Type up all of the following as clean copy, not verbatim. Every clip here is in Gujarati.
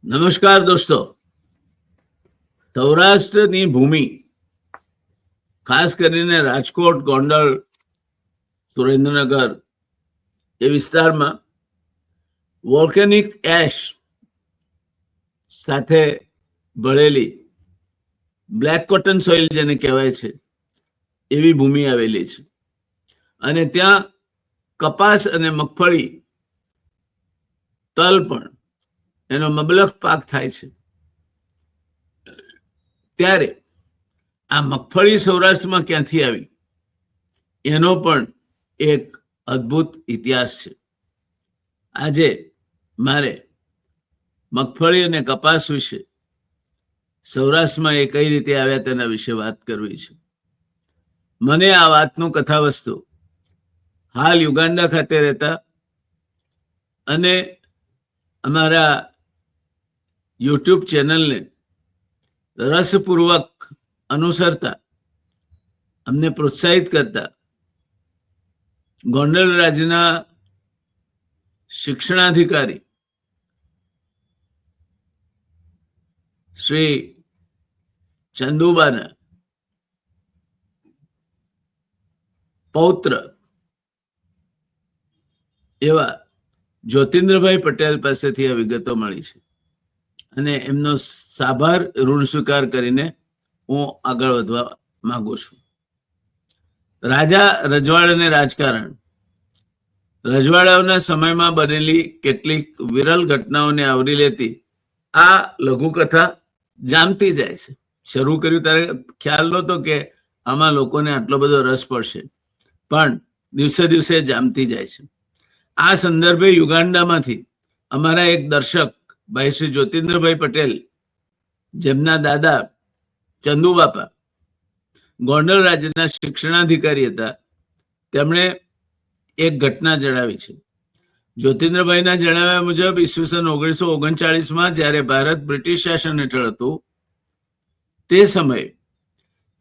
નમસ્કાર દોસ્તો, સૌરાષ્ટ્રની ભૂમિ ખાસ કરીને રાજકોટ, ગોંડલ, સુરેન્દ્રનગર એ વિસ્તારમાં વોલ્કેનિક એશ સાથે ભળેલી બ્લેક કોટન સોઇલ જેને કહેવાય છે એવી ભૂમિ આવેલી છે અને ત્યાં કપાસ અને મગફળી, તલ પણ એનો મબલખ પાક થાય છે. ત્યારે આ મગફળી સૌરાષ્ટ્રમાં ક્યાંથી આવી એનો પણ એક અદ્ભુત ઇતિહાસ છે. આજે મારે મગફળી અને કપાસ વિશે, સૌરાષ્ટ્રમાં એ કઈ રીતે આવ્યા તેના વિશે વાત કરવી છે. મને આ વાતનું કથાવસ્તુ હાલ યુગાન્ડા ખાતે રહેતા અને અમારા યુટ્યુબ ચેનલને રસપૂર્વક અનુસરતા, અમને પ્રોત્સાહિત કરતા ગોંડલ રાજ્યના શિક્ષણાધિકારી શ્રી ચંદુબાના પૌત્ર એવા જ્યોતિન્દ્રભાઈ પટેલ પાસેથી આ વિગતો મળી છે અને એમનો સાભાર ઋણ સ્વીકાર કરીને હું આગળ વધવા માંગુ છું. રાજા રજવાડા અને રાજકારણ. રજવાડાઓના સમયમાં બનેલી કેટલીક વિરલ ઘટનાઓને આવરી લેતી આ લઘુકથા જામતી જાય છે. શરૂ કર્યું ત્યારે ખ્યાલ નહોતો કે આમાં લોકોને આટલો બધો રસ પડશે, પણ દિવસે દિવસે જામતી જાય છે. આ સંદર્ભે યુગાન્ડામાંથી અમારા એક દર્શક ભાઈ શ્રી જ્યોતિન્દ્રભાઈ પટેલ, જેમના દાદા ચંદુબાપા ગોંડલ રાજ્યના શિક્ષણાધિકારી હતા, તેમણે એક ઘટના જણાવી છે. જ્યોતિન્દ્રભાઈના જણાવ્યા મુજબ ઈસવીસન 1939માં જ્યારે ભારત બ્રિટિશ શાસન હેઠળ હતું તે સમયે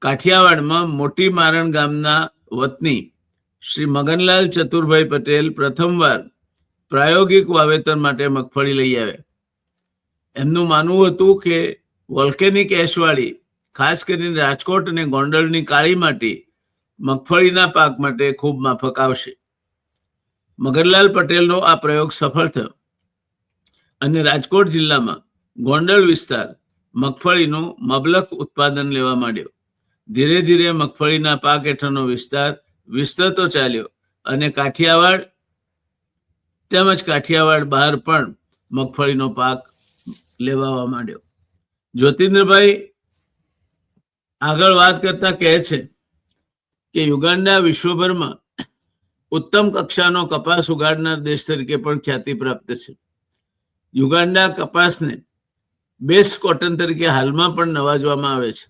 કાઠિયાવાડમાં મોટી મારણ ગામના વતની શ્રી મગનલાલ ચતુરભાઈ પટેલ પ્રથમવાર પ્રાયોગિક વાવેતર માટે મગફળી લઈ આવ્યા. એમનું માનવું હતું કે વોલ્કેનિક એશવાળી ખાસ કરીને રાજકોટ અને ગોંડલની કાળી માટી મગફળીના પાક માટે ખૂબ માફક આવશે. મગનલાલ પટેલનો આ પ્રયોગ સફળ થયો અને રાજકોટ જિલ્લામાં ગોંડલ વિસ્તાર મગફળીનું મબલખ ઉત્પાદન લેવા માંડ્યો. ધીરે ધીરે મગફળીના પાક હેઠળનો વિસ્તાર વિસ્તરતો ચાલ્યો અને કાઠિયાવાડ તેમજ કાઠિયાવાડ બહાર પણ મગફળીનો પાક લેવા માંડ્યો. જ્યોતિન્દ્રભાઈ આગળ વાત કરતા કહે છે કે યુગાન્ડા વિશ્વભરમાં ઉત્તમ કક્ષાનો કપાસ ઉગાડનાર દેશ તરીકે પણ ખ્યાતિ પ્રાપ્ત છે. યુગાન્ડા કપાસને બેસ્ટ કોટન તરીકે હાલમાં પણ નવાજવામાં આવે છે.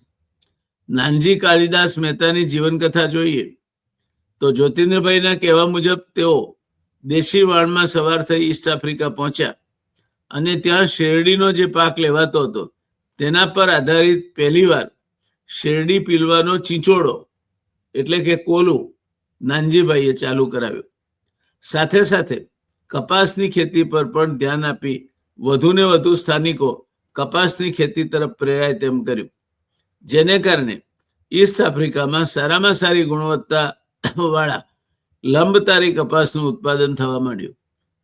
નાનજી કાલિદાસ મહેતાની જીવનકથા જોઈએ તો જ્યોતિન્દ્રભાઈના કહેવા મુજબ તેઓ દેશી વાણમાં સવાર થઈ ઈસ્ટ આફ્રિકા પહોંચ્યા અને ત્યાં શેરડીનો જે પાક લેવાતો હતો તેના પર આધારિત પહેલીવાર શેરડી પીલવાનો ચીંચોડો એટલે કે કોલું નાનજીભાઈએ ચાલુ કરાવ્યો. સાથે સાથે કપાસની ખેતી પર પણ ધ્યાન આપી વધુને વધુ સ્થાનિકો કપાસની ખેતી તરફ પ્રેરાય તેમ કર્યું, જેને કારણે ઈસ્ટ આફ્રિકામાં સારામાં સારી ગુણવત્તા વાળા લંબતારી કપાસનું ઉત્પાદન થવા માંડ્યું.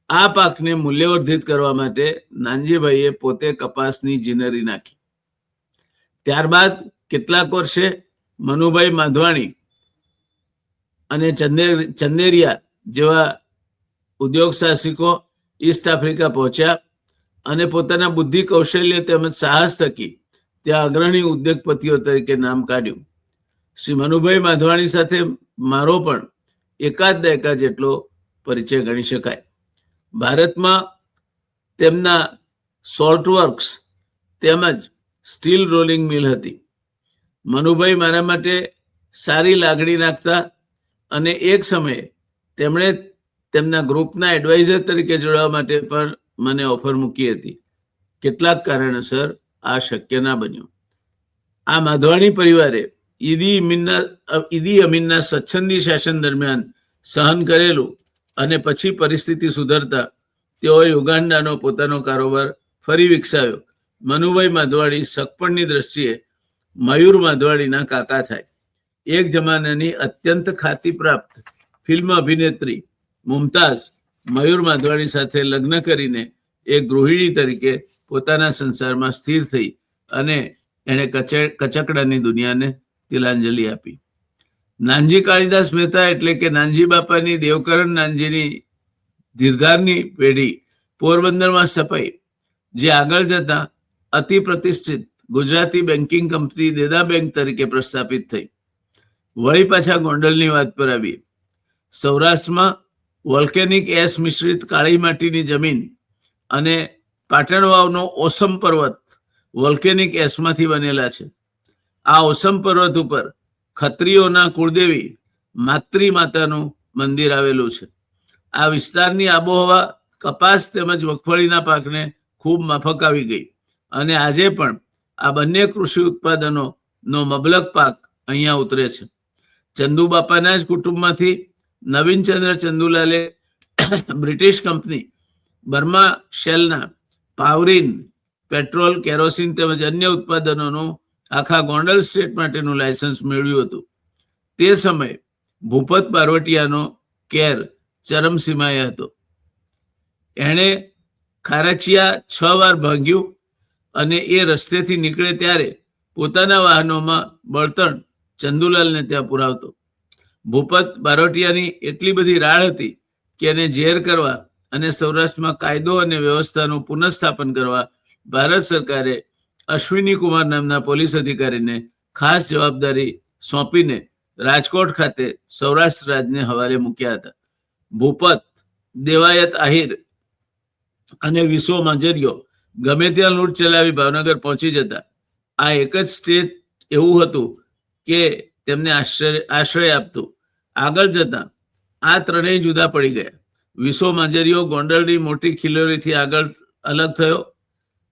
આ પાકને મૂલ્યવર્ધિત કરવા માટે નાનજીભાઈએ પોતે કપાસની જીનરી નાખી. ત્યારબાદ કેટલાક વર્ષે મનુભાઈ માધવાણી અને ચંદેરિયા જેવા ઉદ્યોગ સાહસિકો ઈસ્ટ આફ્રિકા પહોંચ્યા અને પોતાના બુદ્ધિ કૌશલ્ય તેમજ સાહસ થકી ત્યાં અગ્રણી ઉદ્યોગપતિઓ તરીકે નામ કાઢ્યું. શ્રી મનુભાઈ માધવાણી સાથે મારો પણ એકાદ દાયકા જેટલો પરિચય ગણી શકાય. ભારતમાં તેમના સોલ્ટ વર્ક્સ તેમજ સ્ટીલ રોલિંગ મિલ હતી. મનુભાઈ મારા માટે સારી લાગણી રાખતા અને એક સમયે તેમણે તેમના ગ્રુપના એડવાઇઝર તરીકે જોડાવા માટે પણ મને ઓફર મૂકી હતી. કેટલાક કારણોસર આ શક્ય ના બન્યું. આ માધવાણી પરિવારે ઈદી અમીનના સ્વચ્છંદી શાસન દરમિયાન સહન કરેલું અને પછી પરિસ્થિતિ સુધરતા તેઓએ યુગાન્ડાનો પોતાનો કારોબાર ફરી વિકસાવ્યો. મનુભાઈ માધવાડી સગપણની દ્રષ્ટિએ મયુર માધવાડીના કાકા થાય. એક જમાનાની અત્યંત ખ્યાતિ પ્રાપ્ત ફિલ્મ અભિનેત્રી મુમતાઝ મયુર માધવાડી સાથે લગ્ન કરીને એક ગૃહિણી તરીકે પોતાના સંસારમાં સ્થિર થઈ અને એણે કચકડાની દુનિયાને તિલાંજલિ આપી. નાનજી કાળીદાસ મહેતા એટલે કે નાનજી બાપાની દેવકરણ નાનજીની ધીરધારની પેઢી પોરબંદરમાં સ્થપાઈ, જે આગળ જતા અતિ પ્રતિષ્ઠિત ગુજરાતી બેન્કિંગ કંપની દેના બેંક તરીકે પ્રસ્થાપિત થઈ. વળી પાછા ગોંડલની વાત પર આવી. સૌરાષ્ટ્રમાં વોલ્કેનિક એસ મિશ્રિત કાળી માટીની જમીન અને પાટણ વાવનો ઓસમ પર્વત વોલ્કેનિક એસમાંથી બનેલા છે. આ ઓસમ પર્વત ઉપર ખત્રીઓના કુળદેવી માતૃ માતાનું મંદિર આવેલું છે. આ વિસ્તારની આબોહવા કપાસ તેમજ મગફળીના પાકને ખૂબ માફક આવી ગઈ અને આજે પણ આ બંને કૃષિ ઉત્પાદનોનો મબલક પાક અહીંયા ઉતરે છે. ચંદુબાપાના જ કુટુંબમાંથી નવીનચંદ્ર ચંદુલાલે બ્રિટિશ કંપની બર્મા શેલના પાવરીન, પેટ્રોલ, કેરોસીન તેમજ અન્ય ઉત્પાદનોનું આખા ગોંડલ સ્ટેટ માટેનું લાયસન્સ મેળવ્યું હતું. તે સમયે ભૂપત બારવટિયાનો કેર ચરમસીમાએ હતો. એણે ખારાચિયા 6 વાર ભાંગ્યું અને એ રસ્તેથી નીકળે ત્યારે પોતાના વાહનોમાં બળતણ ચંદુલાલને ત્યાં પુરાવતો. ભૂપત બારોટિયાની એટલી બધી રાડ હતી કે એને ઝેર કરવા અને સૌરાષ્ટ્રમાં કાયદો અને વ્યવસ્થાનું પુનઃસ્થાપન કરવા ભારત સરકારે અશ્વિની કુમાર નામના પોલીસ અધિકારીને ખાસ જવાબદારી સોંપીને રાજકોટ ખાતે સૌરાષ્ટ્ર રાજને હવાલે મૂક્યા હતા. ભૂપત, દેવાયત આહિર અને વિસો માંજરિયો ગમે ત્યાં લૂંટ ચલાવી ભાવનગર પહોંચી જતા. આ એક જ સ્ટેટ એવું હતું કે તેમને આશ્રય આપતું. આગળ જતા આ ત્રણેય જુદા પડી ગયા. વિસો માંજરિયો ગોંડલની મોટી ખિલ્લોરીથી આગળ અલગ થયો.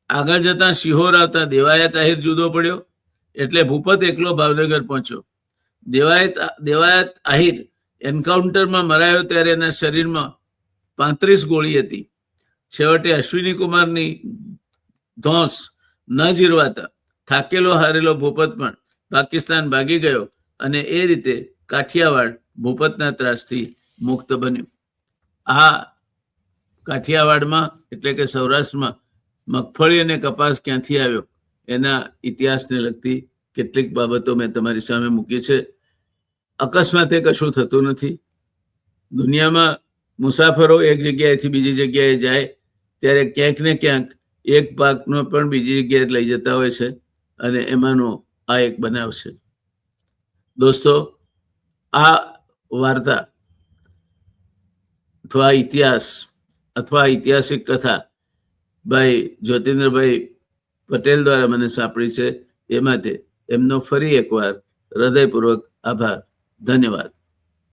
આગળ જતા શિહોર આવતા દેવાયત આહિર જુદો પડ્યો, એટલે ભૂપત એકલો ભાવનગર પહોંચ્યો. દેવાયત આહિર એન્કાઉન્ટરમાં મરાયો ત્યારે એના શરીરમાં 35 ગોળી હતી. છેવટે અશ્વિની કુમારની ધોંસ ન જીરવાતા થાકેલો હારેલો ભૂપત પણ પાકિસ્તાન ભાગી ગયો અને એ રીતે કાઠિયાવાડ ભૂપતના ત્રાસથી મુક્ત બન્યું. આ કાઠિયાવાડમાં એટલે કે સૌરાષ્ટ્રમાં મગફળી અને કપાસ ક્યાંથી આવ્યો એના ઇતિહાસને લગતી કેટલીક બાબતો મેં તમારી સામે મૂકી છે. અકસ્માતે કશું થતું નથી. દુનિયામાં મુસાફરો એક જગ્યાએથી બીજી જગ્યાએ જાય ત્યારે ક્યાંક ને ક્યાંક એક પાકનો પણ બીજી જગ્યાએ લઈ જતા હોય છે અને એમાંનો આ એક બનાવ છે. દોસ્તો, આ વાર્તા અથવા ઇતિહાસ અથવા ઐતિહાસિક કથા ભાઈ જ્યોતિન્દ્રભાઈ પટેલ દ્વારા મને સાંપડી છે. એ માટે એમનો ફરી એકવાર હૃદયપૂર્વક આભાર. ધન્યવાદ.